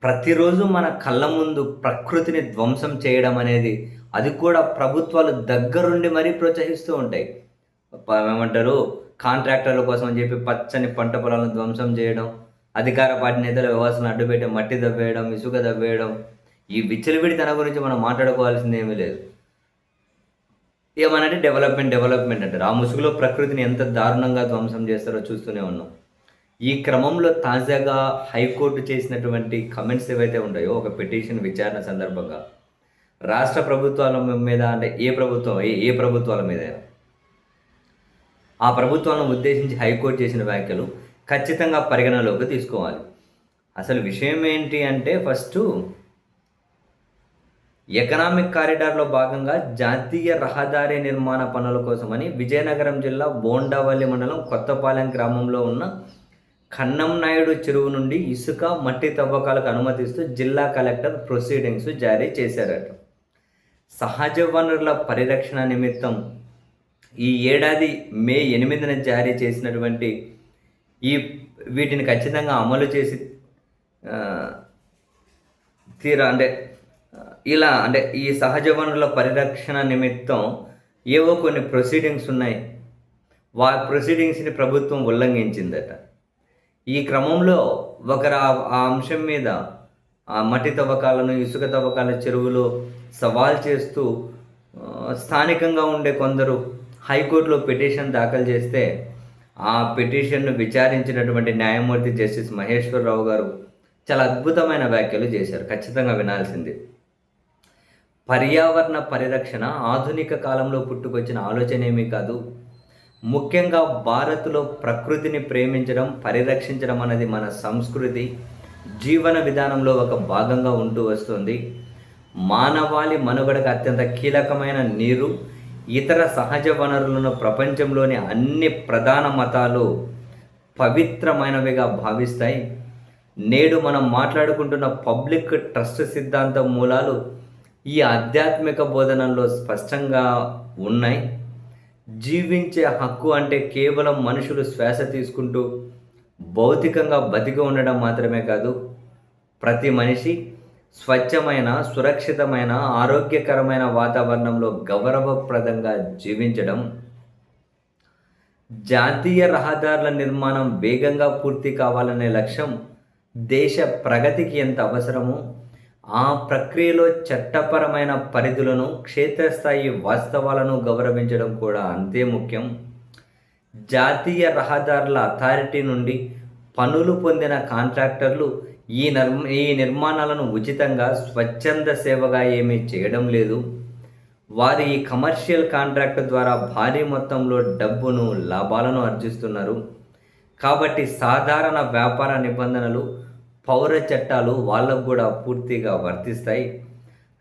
ప్రతిరోజు మన కళ్ళ ముందు ప్రకృతిని ధ్వంసం చేయడం అనేది, అది కూడా ప్రభుత్వాలు దగ్గరుండి మరీ ప్రోత్సహిస్తూ ఉంటాయి. ఏమంటారు, కాంట్రాక్టర్ల కోసం అని చెప్పి పచ్చని పంట పొలాలను ధ్వంసం చేయడం, అధికార పార్టీ నేతల వ్యవస్థలను అడ్డుపెట్టి మట్టి దవ్వేయడం, ఇసుక దవ్వేయడం, ఈ విచ్చలవిడితనం గురించి మనం మాట్లాడుకోవాల్సిందేమీ లేదు. ఏమనంటే డెవలప్‌మెంట్, డెవలప్‌మెంట్ అంటారు. ఆ ముసుగులో ప్రకృతిని ఎంత దారుణంగా ధ్వంసం చేస్తారో చూస్తూనే ఉన్నాం. ఈ క్రమంలో తాజాగా హైకోర్టు చేసినటువంటి కమెంట్స్ ఏవైతే ఉంటాయో, ఒక పిటిషన్ విచారణ సందర్భంగా రాష్ట్ర ప్రభుత్వాల మీద, అంటే ఏ ప్రభుత్వం, ఏ ప్రభుత్వాల మీదైనా, ఆ ప్రభుత్వాలను ఉద్దేశించి హైకోర్టు చేసిన వ్యాఖ్యలు ఖచ్చితంగా పరిగణలోకి తీసుకోవాలి. అసలు విషయం ఏంటి అంటే, ఫస్టు ఎకనామిక్ కారిడార్‌లో భాగంగా జాతీయ రహదారి నిర్మాణ పనుల కోసమని విజయనగరం జిల్లా బోండావల్లి మండలం కొత్తపాలెం గ్రామంలో ఉన్న కన్నం నాయుడు చెరువు నుండి ఇసుక, మట్టి తవ్వకాలకు అనుమతిస్తూ జిల్లా కలెక్టర్ ప్రొసీడింగ్స్ జారీ చేశారట. సహజ వనరుల పరిరక్షణ నిమిత్తం ఈ ఏడాది మే 8న జారీ చేసినటువంటి ఈ వీటిని ఖచ్చితంగా అమలు చేసి అంటే ఈ సహజ వనరుల పరిరక్షణ నిమిత్తం ఏవో కొన్ని ప్రొసీడింగ్స్ ఉన్నాయి. ప్రొసీడింగ్స్‌ని ప్రభుత్వం ఉల్లంఘించిందట. ఈ క్రమంలో ఆ అంశం మీద మట్టి తవ్వకాలను, ఇసుక తవ్వకాల చెరువులు సవాల్ చేస్తూ స్థానికంగా ఉండే కొందరు హైకోర్టులో పిటిషన్ దాఖలు చేస్తే, ఆ పిటిషన్ను విచారించినటువంటి న్యాయమూర్తి జస్టిస్ మహేశ్వరరావు గారు చాలా అద్భుతమైన వ్యాఖ్యలు చేశారు. ఖచ్చితంగా వినాల్సింది. పర్యావరణ పరిరక్షణ ఆధునిక కాలంలో పుట్టుకొచ్చిన ఆలోచనేమీ కాదు. ముఖ్యంగా భారత్‌లో ప్రకృతిని ప్రేమించడం, పరిరక్షించడం అనేది మన సంస్కృతి, జీవన విధానంలో ఒక భాగంగా ఉంటూ వస్తుంది. మానవాళి మనుగడకు అత్యంత కీలకమైన నీరు, ఇతర సహజ వనరులను ప్రపంచంలోని అన్ని ప్రధాన మతాలు పవిత్రమైనవిగా భావిస్తాయి. నేడు మనం మాట్లాడుకుంటున్న పబ్లిక్ ట్రస్ట్ సిద్ధాంతం మూలాలు ఈ ఆధ్యాత్మిక బోధనల్లో స్పష్టంగా ఉన్నాయి. జీవించే హక్కు అంటే కేవలం మనుషులు శ్వాస తీసుకుంటూ భౌతికంగా బతికి ఉండడం మాత్రమే కాదు, ప్రతి మనిషి స్వచ్ఛమైన, సురక్షితమైన, ఆరోగ్యకరమైన వాతావరణంలో గౌరవప్రదంగా జీవించడం. జాతీయ రహదారుల నిర్మాణం వేగంగా పూర్తి కావాలనే లక్ష్యం దేశ ప్రగతికి ఎంత అవసరమో, ఆ ప్రక్రియలో చట్టపరమైన పరిధులను, క్షేత్రస్థాయి వాస్తవాలను గౌరవించడం కూడా అంతే ముఖ్యం. జాతీయ రహదారుల అథారిటీ నుండి పనులు పొందిన కాంట్రాక్టర్లు ఈ నిర్మాణాలను ఉచితంగా, స్వచ్ఛంద సేవగా ఏమీ చేయడం లేదు. వారు ఈ కమర్షియల్ కాంట్రాక్ట్ ద్వారా భారీ మొత్తంలో డబ్బును, లాభాలను ఆర్జిస్తున్నారు. కాబట్టి సాధారణ వ్యాపార నిబంధనలు, పౌర చట్టాలు వాళ్ళకు కూడా పూర్తిగా వర్తిస్తాయి.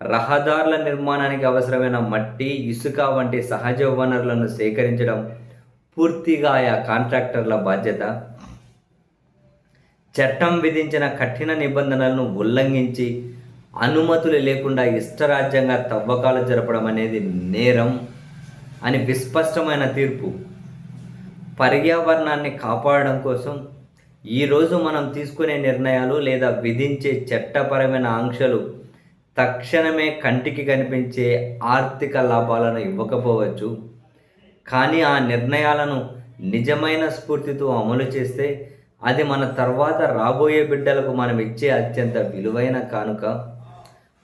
రహదారుల నిర్మాణానికి అవసరమైన మట్టి, ఇసుక వంటి సహజ వనరులను సేకరించడం పూర్తిగా ఆయా కాంట్రాక్టర్ల బాధ్యత. చట్టం విధించిన కఠిన నిబంధనలను ఉల్లంఘించి అనుమతులు లేకుండా ఇష్టరాజ్యంగా తవ్వకాలు జరపడం అనేది నేరం అని విస్పష్టమైన తీర్పు. పర్యావరణాన్ని కాపాడడం కోసం ఈరోజు మనం తీసుకునే నిర్ణయాలు లేదా విధించే చట్టపరమైన ఆంక్షలు తక్షణమే కంటికి కనిపించే ఆర్థిక లాభాలను ఇవ్వకపోవచ్చు, కానీ ఆ నిర్ణయాలను నిజమైన స్ఫూర్తితో అమలు చేస్తే అది మన తర్వాత రాబోయే బిడ్డలకు మనం ఇచ్చే అత్యంత విలువైన కానుక.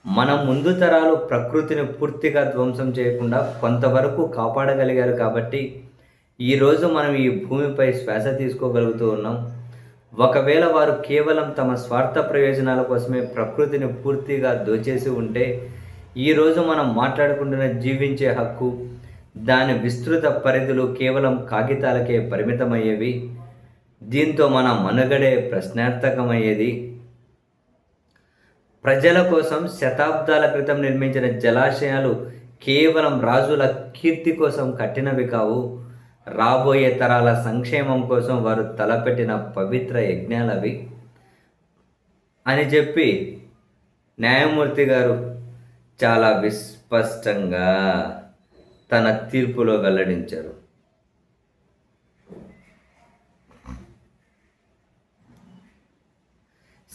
మన ముందు తరాలు ప్రకృతిని పూర్తిగా ధ్వంసం చేయకుండా కొంతవరకు కాపాడగలిగారు కాబట్టి ఈరోజు మనం ఈ భూమిపై శ్వాస తీసుకోగలుగుతూ ఉన్నాం. ఒకవేళ వారు కేవలం తమ స్వార్థ ప్రయోజనాల కోసమే ప్రకృతిని పూర్తిగా దోచేసి ఉంటే ఈరోజు మనం మాట్లాడుకుంటున్న జీవించే హక్కు, దాని విస్తృత పరిధులు కేవలం కాగితాలకే పరిమితమయ్యేవి. దీంతో మన మనుగడే ప్రశ్నార్థకమయ్యేది. ప్రజల కోసం శతాబ్దాల క్రితం నిర్మించిన జలాశయాలు కేవలం రాజుల కీర్తి కోసం కట్టినవి కావు, రాబోయే తరాల సంక్షేమం కోసం వారు తలపెట్టిన పవిత్ర యజ్ఞాలవి అని చెప్పి న్యాయమూర్తి గారు చాలా విస్పష్టంగా తన తీర్పులో వెల్లడించారు.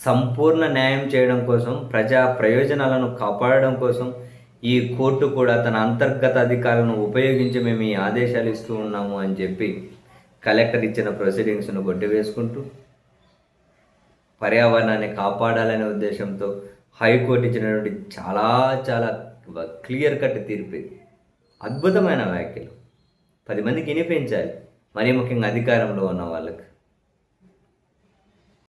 సంపూర్ణ న్యాయం చేయడం కోసం, ప్రజా ప్రయోజనాలను కాపాడడం కోసం ఈ కోర్టు కూడా తన అంతర్గత అధికారాలను ఉపయోగించి మేము ఈ ఆదేశాలు ఇస్తూ ఉన్నాము అని చెప్పి కలెక్టర్ ఇచ్చిన ప్రొసీడింగ్స్ను కొట్టివేసుకుంటూ పర్యావరణాన్ని కాపాడాలనే ఉద్దేశంతో హైకోర్టు ఇచ్చినటువంటి చాలా చాలా క్లియర్ కట్ తీర్పు ఇది. అద్భుతమైన వ్యాఖ్యలు 10 మందికి వినిపించాలి, మరీ ముఖ్యంగా అధికారంలో ఉన్న వాళ్ళకి.